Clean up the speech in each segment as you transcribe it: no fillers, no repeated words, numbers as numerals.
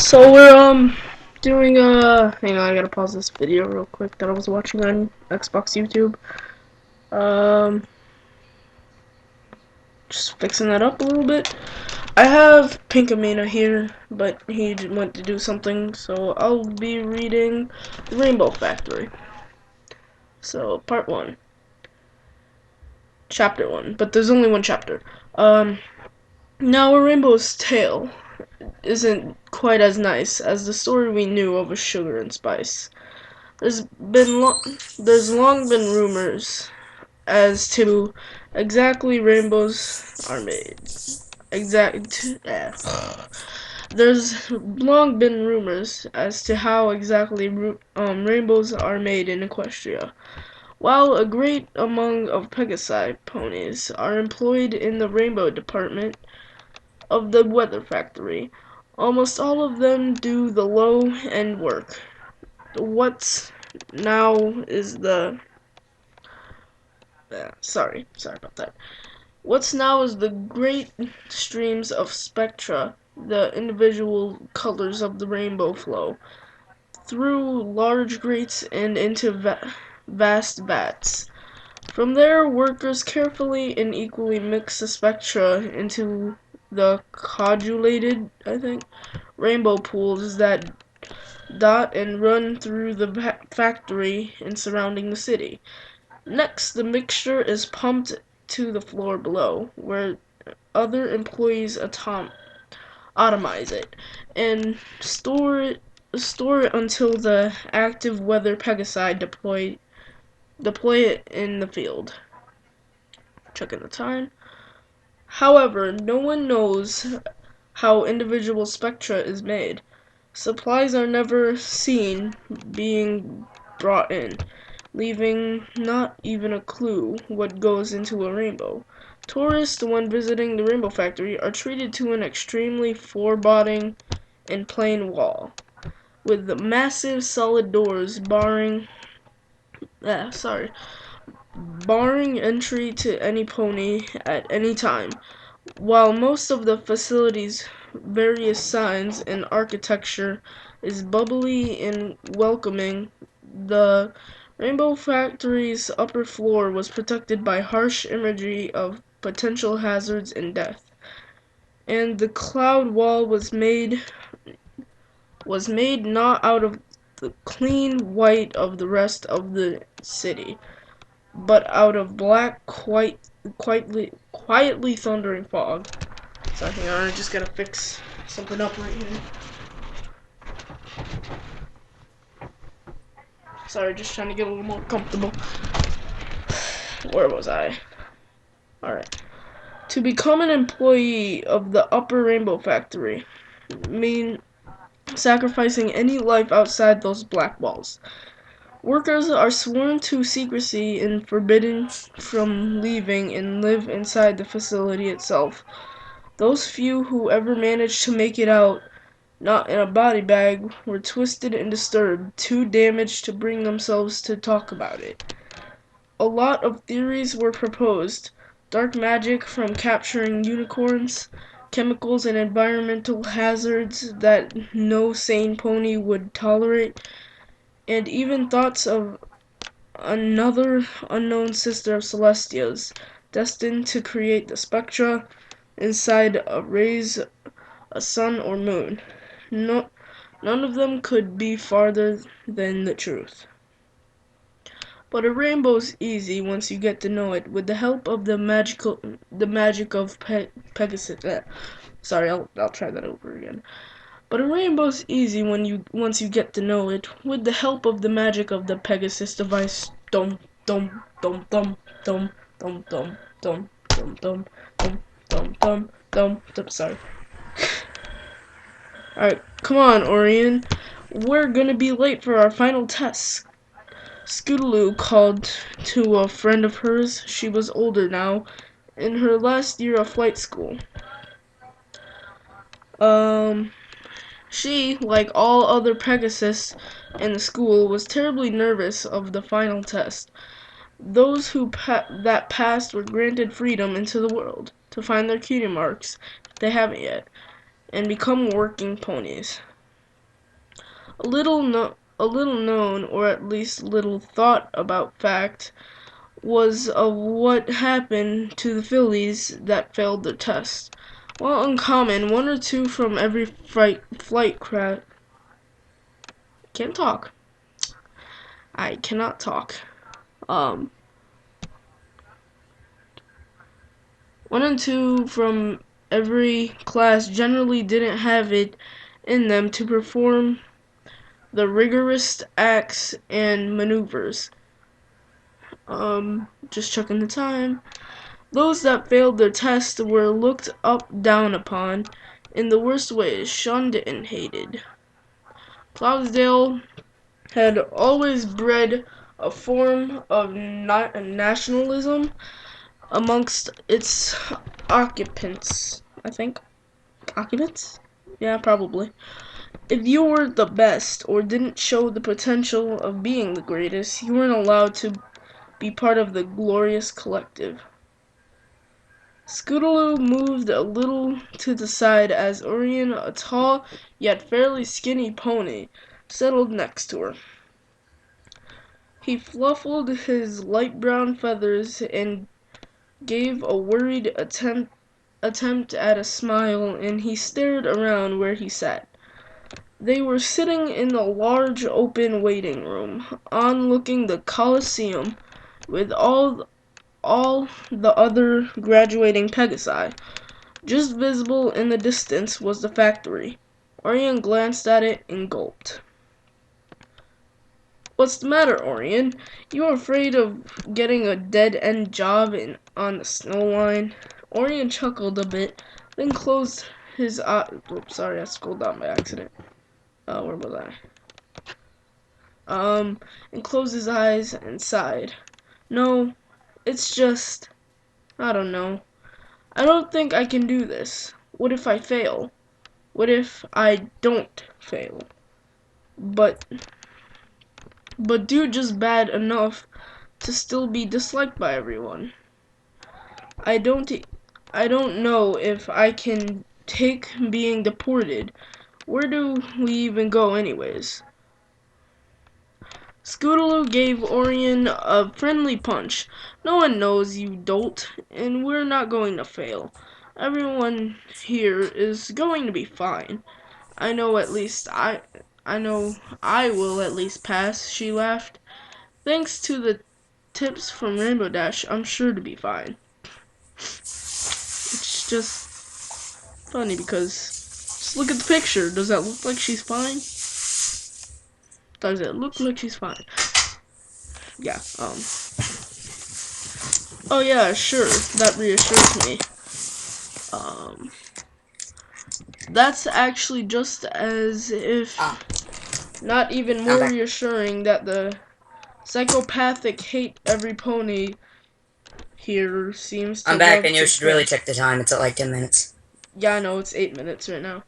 So we're doing hang on, I gotta pause this video real quick that I was watching on Xbox YouTube. Um just fixing that up a little bit. I have Pinkamena here, but he went to do something, so I'll be reading Rainbow Factory. So part 1. Chapter 1. But there's only one chapter. Now a Rainbow's Tale isn't quite as nice as the story we knew of Sugar and Spice. There's long been rumors as to exactly rainbows are made. There's long been rumors as to how exactly rainbows are made in Equestria. While a great among of Pegasi ponies are employed in the rainbow department of the weather factory, almost all of them do the low-end work. What's now is the sorry about that. What's now is the great streams of spectra, the individual colors of the rainbow flow through large grates and into vast vats. From there, workers carefully and equally mix the spectra into the coagulated, rainbow pools that dot and run through the factory and surrounding the city. Next, the mixture is pumped to the floor below, where other employees atomize it and store it until the active weather Pegasi deploy it in the field. Checking the time. However, no one knows how individual spectra is made. Supplies are never seen being brought in, leaving not even a clue what goes into a rainbow. Tourists, when visiting the Rainbow Factory, are treated to an extremely foreboding and plain wall, with massive solid doors barring entry to any pony at any time. While most of the facility's various signs and architecture is bubbly and welcoming, the Rainbow Factory's upper floor was protected by harsh imagery of potential hazards and death, and the cloud wall was made not out of the clean white of the rest of the city, but out of black, quietly thundering fog. So I think I just gotta fix something up right here. Sorry, just trying to get a little more comfortable. Where was I? Alright. To become an employee of the Upper Rainbow Factory mean sacrificing any life outside those black walls. Workers are sworn to secrecy and forbidden from leaving and live inside the facility itself. Those few who ever managed to make it out, not in a body bag, were twisted and disturbed, too damaged to bring themselves to talk about it. A lot of theories were proposed. Dark magic from capturing unicorns, chemicals and environmental hazards that no sane pony would tolerate, and even thoughts of another unknown sister of Celestia's, destined to create the spectra inside a rays, a sun or moon. No, none of them could be farther than the truth. But a rainbow's easy once you get to know it, with the help of the magic of Pegasus. Sorry, I'll try that over again. But a rainbow's easy once you get to know it, with the help of the magic of the Pegasus device. Dum dum dum dum dum dum dum dum dum dum dum dum dum. Sorry. Alright, come on, Orion. We're gonna be late for our final test. Scootaloo called to a friend of hers. She was older now, in her last year of flight school. She, like all other Pegasus in the school, was terribly nervous of the final test. Those who that passed were granted freedom into the world to find their cutie marks, if they haven't yet, and become working ponies. A little known, or at least little thought about fact, was of what happened to the fillies that failed the test. While uncommon, one or two from every flight crash. Can't talk. I cannot talk. Um, One and two from every class generally didn't have it in them to perform the rigorous acts and maneuvers. Just checking the time. Those that failed their test were looked down upon in the worst ways, shunned and hated. Cloudsdale had always bred a form of nationalism amongst its occupants. I think. Occupants? Yeah, probably. If you were the best or didn't show the potential of being the greatest, you weren't allowed to be part of the glorious collective. Scootaloo moved a little to the side as Orion, a tall yet fairly skinny pony, settled next to her. He fluffed his light brown feathers and gave a worried attempt at a smile, and he stared around where he sat. They were sitting in the large open waiting room, onlooking the Colosseum, with all the other graduating Pegasi. Just visible in the distance was the factory. Orion glanced at it and gulped. What's the matter, Orion? You afraid of getting a dead-end job on the snow line? Orion chuckled a bit, then closed his eyes. Oops, sorry, I scrolled down by accident. Where was I? And closed his eyes and sighed. No, it's just, I don't know. I don't think I can do this. What if I fail? What if I don't fail? But do just bad enough to still be disliked by everyone. I don't know if I can take being deported. Where do we even go anyways? Scootaloo gave Orion a friendly punch. No one knows, you dolt, and we're not going to fail. Everyone here is going to be fine. I know I will at least pass, she laughed. Thanks to the tips from Rainbow Dash, I'm sure to be fine. It's just funny because just look at the picture. Does that look like she's fine? Does it look like she's fine? Yeah, oh yeah, sure. That reassures me. That's actually just as if not even more reassuring that the psychopathic hate every pony here seems to I'm back, love and you to should play. really check the time. It's at like 10 minutes. Yeah, I know, it's 8 minutes right now.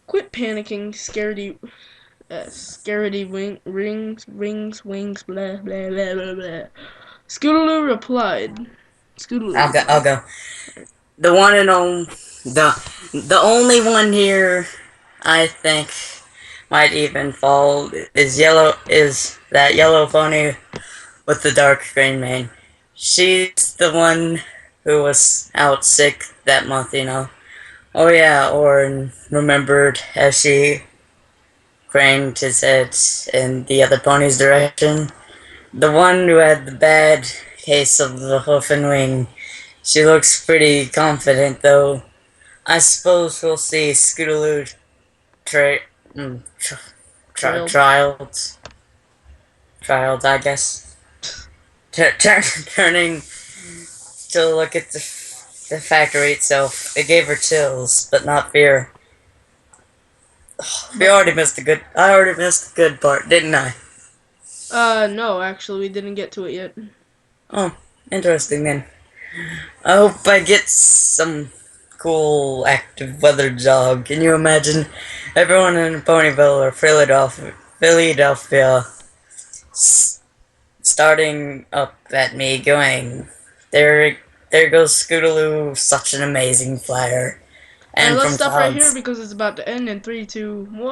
Quit panicking, scaredy wings, blah, blah, blah, blah, blah. Scootaloo replied. I'll go. The one and only, the only one here, I think, might even fall is that yellow pony with the dark green mane. She's the one who was out sick that month, you know. Oh yeah, or remembered as she craned his head in the other pony's direction. The one who had the bad case of the hoof and wing. She looks pretty confident, though. I suppose we'll see Scootaloo trials, I guess. Turning to look at the factory itself. It gave her chills, but not fear. I already missed the good part, didn't I? No, actually, we didn't get to it yet. Oh, interesting then. I hope I get some cool active weather job. Can you imagine everyone in Ponyville or Philadelphia starting up at me going, there goes Scootaloo, such an amazing flyer. And Alright, let's from stop right here clouds. because it's about to end in 3, 2, 1.